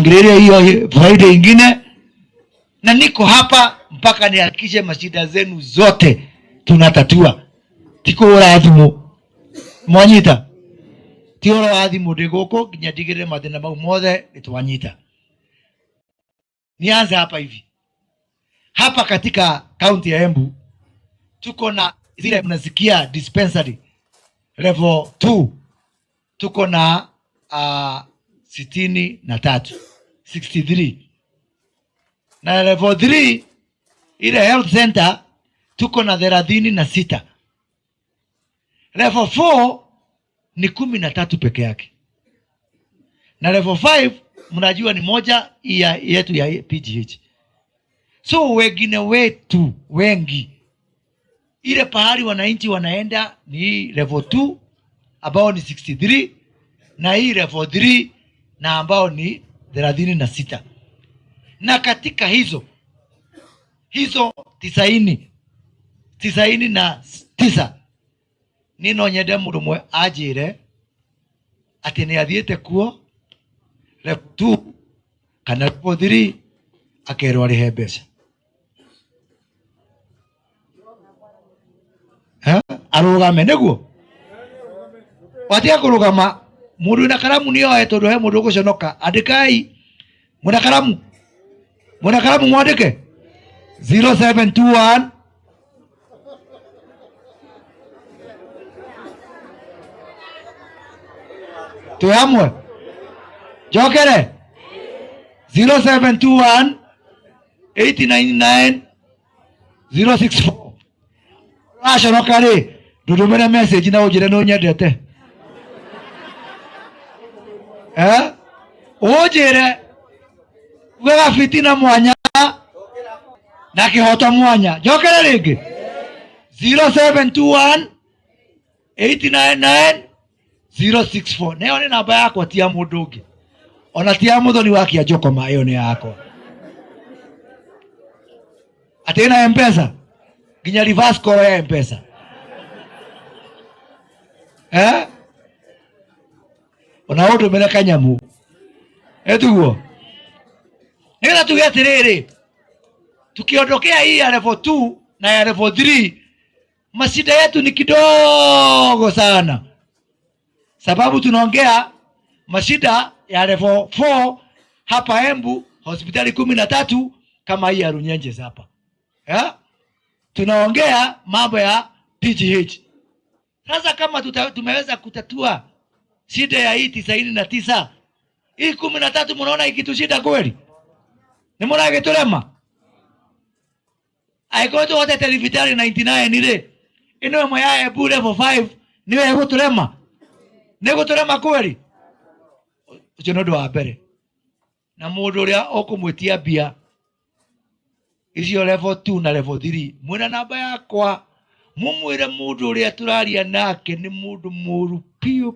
tupangilie hiyo Friday ingine, na niko hapa mpaka nihakikishe mashida zenu zote tunatatua. Tiko radhimu mwanyita tio radhimu degoko kinyadigire madena mau mothe itwanyita. Nianze hapa hivi. Hapa katika kaunti ya Embu tuko na zile mnasikia dispensary level 2 tuko na 63 na level 3 ile health center tuko na 36. Level 4 ni 13 peke yake, na level 5 mnajua ni moja yetu ya PGH. So wengine wetu wengi ile pahali wananchi wanaenda ni level 2 ambao ni 63 na hii level 3 na ambao ni 36. Na katika hizo 99 nino nyende mundu mwe ajire ati ni athiete kuo level 2 kana level 3 akerwo arihe mbeca. Arugame neguo watia kurugama mundu na karamu niyo etondu he mundu guconoka. Andikai muna karamu mwandike 0721 tuamwe jokere 0721 899 064. Ashonoka ri ndudumira message na ujire no nyendete ujire wega fitina mwanya na kihoto mwanya. Jokera ringi 0721 899 064. Neo ni namba yako, tia mundu ungi ona tia muthoni wakia Jokoma, iyo ni yako. Atena M-Pesa ginya reverse call ya M-Pesa ona utu mele kanyamu etuguo. Nila tugetiriri tukiondokea hii ya level 2 na ya level 3 mashida yetu ni kidogo sana, sababu tunaongea mashida ya level 4 hapa Embu hospitali 13 kama hii ya Runyenje hapa. Tunaongea mambo ya PGH. Sasa kama tumeweza kutatua shida ya hii 99, hii 13 mnaona ikitushida kweli? Ni mbona getulema? Aikoto wote televitari 99 ile. Ino moya Embu level 5 niwe gutulema. Ni gutulema kweli? Ucio ndo wa mbere. Na mundu uria okumwitia bia icio level 2 na level 3 mwina namba yakwa mumwire mundu uria turaria nake ni mundu muru pio